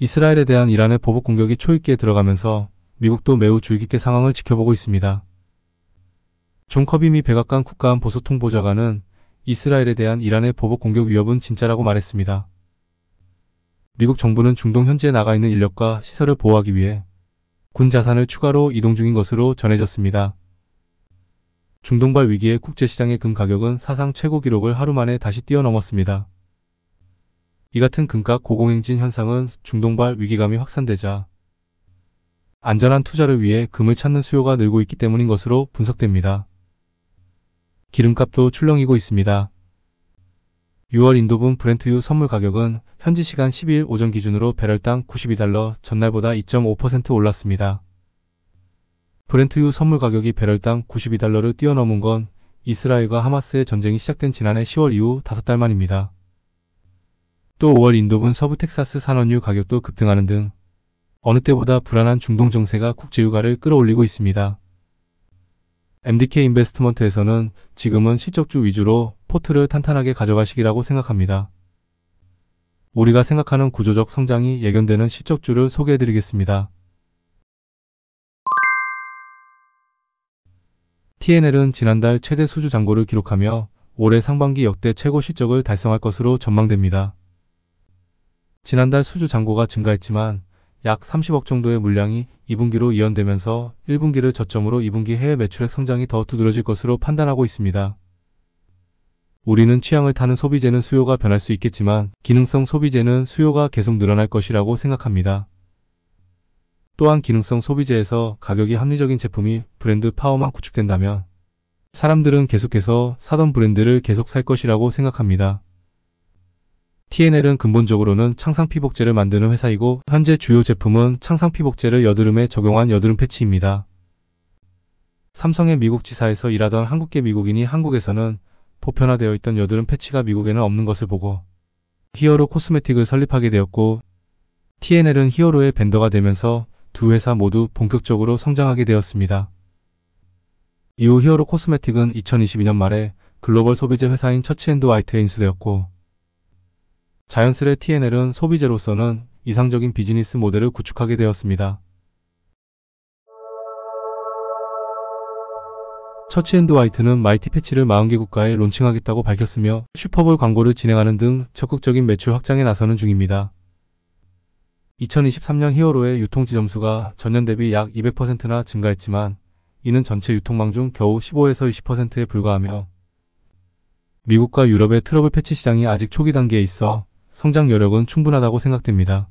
이스라엘에 대한 이란의 보복 공격이 초입기에 들어가면서 미국도 매우 주의 깊게 상황을 지켜보고 있습니다. 존 커비 미 백악관 국가안보소통보좌관은 이스라엘에 대한 이란의 보복 공격 위협은 진짜라고 말했습니다. 미국 정부는 중동 현지에 나가 있는 인력과 시설을 보호하기 위해 군 자산을 추가로 이동 중인 것으로 전해졌습니다. 중동발 위기에 국제시장의 금 가격은 사상 최고 기록을 하루 만에 다시 뛰어넘었습니다. 이 같은 금값 고공행진 현상은 중동발 위기감이 확산되자 안전한 투자를 위해 금을 찾는 수요가 늘고 있기 때문인 것으로 분석됩니다. 기름값도 출렁이고 있습니다. 6월 인도분 브렌트유 선물 가격은 현지 시간 12일 오전 기준으로 배럴당 $92, 전날보다 2.5% 올랐습니다. 브렌트유 선물 가격이 배럴당 $92를 뛰어넘은 건 이스라엘과 하마스의 전쟁이 시작된 지난해 10월 이후 5달 만입니다. 또 5월 인도분 서부 텍사스 산원유 가격도 급등하는 등 어느 때보다 불안한 중동 정세가 국제유가를 끌어올리고 있습니다. MDK 인베스트먼트에서는 지금은 실적주 위주로 포트를 탄탄하게 가져갈 시기라고 생각합니다. 우리가 생각하는 구조적 성장이 예견되는 실적주를 소개해드리겠습니다. TNL은 지난달 최대 수주 잔고를 기록하며 올해 상반기 역대 최고 실적을 달성할 것으로 전망됩니다. 지난달 수주 잔고가 증가했지만 약 30억 정도의 물량이 2분기로 이연되면서 1분기를 저점으로 2분기 해외 매출액 성장이 더 두드러질 것으로 판단하고 있습니다. 우리는 취향을 타는 소비재는 수요가 변할 수 있겠지만 기능성 소비재는 수요가 계속 늘어날 것이라고 생각합니다. 또한 기능성 소비재에서 가격이 합리적인 제품이 브랜드 파워만 구축된다면 사람들은 계속해서 사던 브랜드를 계속 살 것이라고 생각합니다. TNL은 근본적으로는 창상 피복제를 만드는 회사이고 현재 주요 제품은 창상 피복제를 여드름에 적용한 여드름 패치입니다. 삼성의 미국 지사에서 일하던 한국계 미국인이 한국에서는 보편화되어 있던 여드름 패치가 미국에는 없는 것을 보고 히어로 코스메틱을 설립하게 되었고 TNL은 히어로의 벤더가 되면서 두 회사 모두 본격적으로 성장하게 되었습니다. 이후 히어로 코스메틱은 2022년 말에 글로벌 소비재 회사인 처치앤드화이트에 인수되었고 자연스레 TNL은 소비재로서는 이상적인 비즈니스 모델을 구축하게 되었습니다. 처치앤드화이트는 마이티 패치를 40개 국가에 론칭하겠다고 밝혔으며 슈퍼볼 광고를 진행하는 등 적극적인 매출 확장에 나서는 중입니다. 2023년 히어로의 유통지점수가 전년 대비 약 200%나 증가했지만 이는 전체 유통망 중 겨우 15에서 20%에 불과하며 미국과 유럽의 트러블 패치 시장이 아직 초기 단계에 있어 성장 여력은 충분하다고 생각됩니다.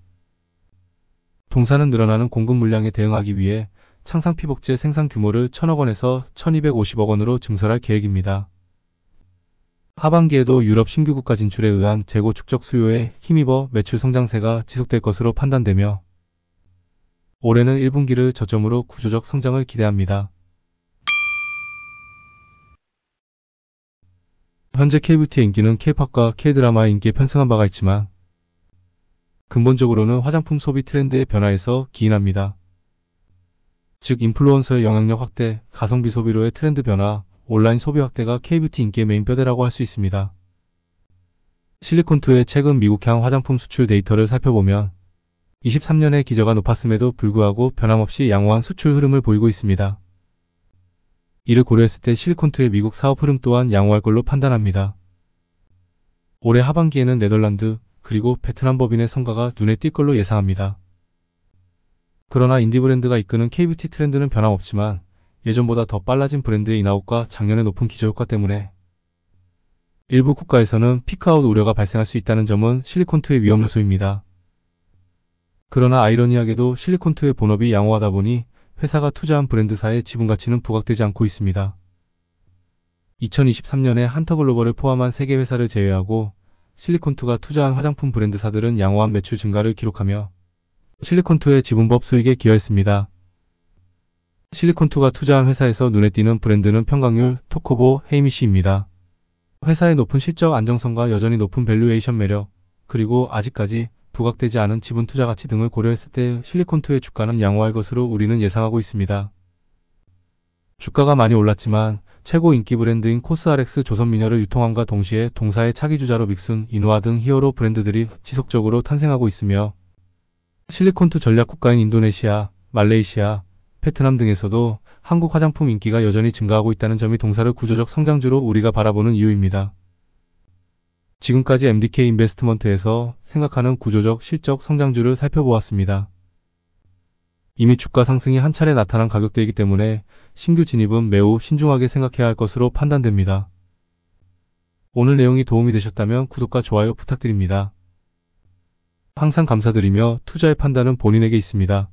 동사는 늘어나는 공급 물량에 대응하기 위해 창상 피복제 생산 규모를 1,000억 원에서 1,250억 원으로 증설할 계획입니다. 하반기에도 유럽 신규 국가 진출에 의한 재고 축적 수요에 힘입어 매출 성장세가 지속될 것으로 판단되며 올해는 1분기를 저점으로 구조적 성장을 기대합니다. 현재 K뷰티의 인기는 K팝과 K드라마의 인기에 편승한 바가 있지만 근본적으로는 화장품 소비 트렌드의 변화에서 기인합니다. 즉 인플루언서의 영향력 확대, 가성비 소비로의 트렌드 변화, 온라인 소비 확대가 K뷰티 인기의 메인 뼈대라고 할 수 있습니다. 실리콘투의 최근 미국향 화장품 수출 데이터를 살펴보면 23년에 기저가 높았음에도 불구하고 변함없이 양호한 수출 흐름을 보이고 있습니다. 이를 고려했을 때 실리콘투의 미국 사업 흐름 또한 양호할 걸로 판단합니다. 올해 하반기에는 네덜란드 그리고 베트남 법인의 성과가 눈에 띌 걸로 예상합니다. 그러나 인디 브랜드가 이끄는 K뷰티 트렌드는 변함없지만 예전보다 더 빨라진 브랜드의 인아웃과 작년의 높은 기저효과 때문에 일부 국가에서는 피크아웃 우려가 발생할 수 있다는 점은 실리콘투의 위험 요소입니다. 그러나 아이러니하게도 실리콘투의 본업이 양호하다 보니 회사가 투자한 브랜드사의 지분 가치는 부각되지 않고 있습니다. 2023년에 한터글로벌을 포함한 3개 회사를 제외하고 실리콘투가 투자한 화장품 브랜드사들은 양호한 매출 증가를 기록하며 실리콘투의 지분법 수익에 기여했습니다. 실리콘투가 투자한 회사에서 눈에 띄는 브랜드는 평강률, 토코보, 헤이미시입니다. 회사의 높은 실적 안정성과 여전히 높은 밸류에이션 매력, 그리고 아직까지 부각되지 않은 지분 투자 가치 등을 고려했을 때 실리콘투의 주가는 양호할 것으로 우리는 예상하고 있습니다. 주가가 많이 올랐지만 최고 인기 브랜드인 코스RX 조선미녀를 유통함과 동시에 동사의 차기 주자로 믹슨, 이노아 등 히어로 브랜드들이 지속적으로 탄생하고 있으며 실리콘투 전략 국가인 인도네시아, 말레이시아, 베트남 등에서도 한국 화장품 인기가 여전히 증가하고 있다는 점이 동사를 구조적 성장주로 우리가 바라보는 이유입니다. 지금까지 MDK 인베스트먼트에서 생각하는 구조적 실적 성장주를 살펴보았습니다. 이미 주가 상승이 한 차례 나타난 가격대이기 때문에 신규 진입은 매우 신중하게 생각해야 할 것으로 판단됩니다. 오늘 내용이 도움이 되셨다면 구독과 좋아요 부탁드립니다. 항상 감사드리며 투자의 판단은 본인에게 있습니다.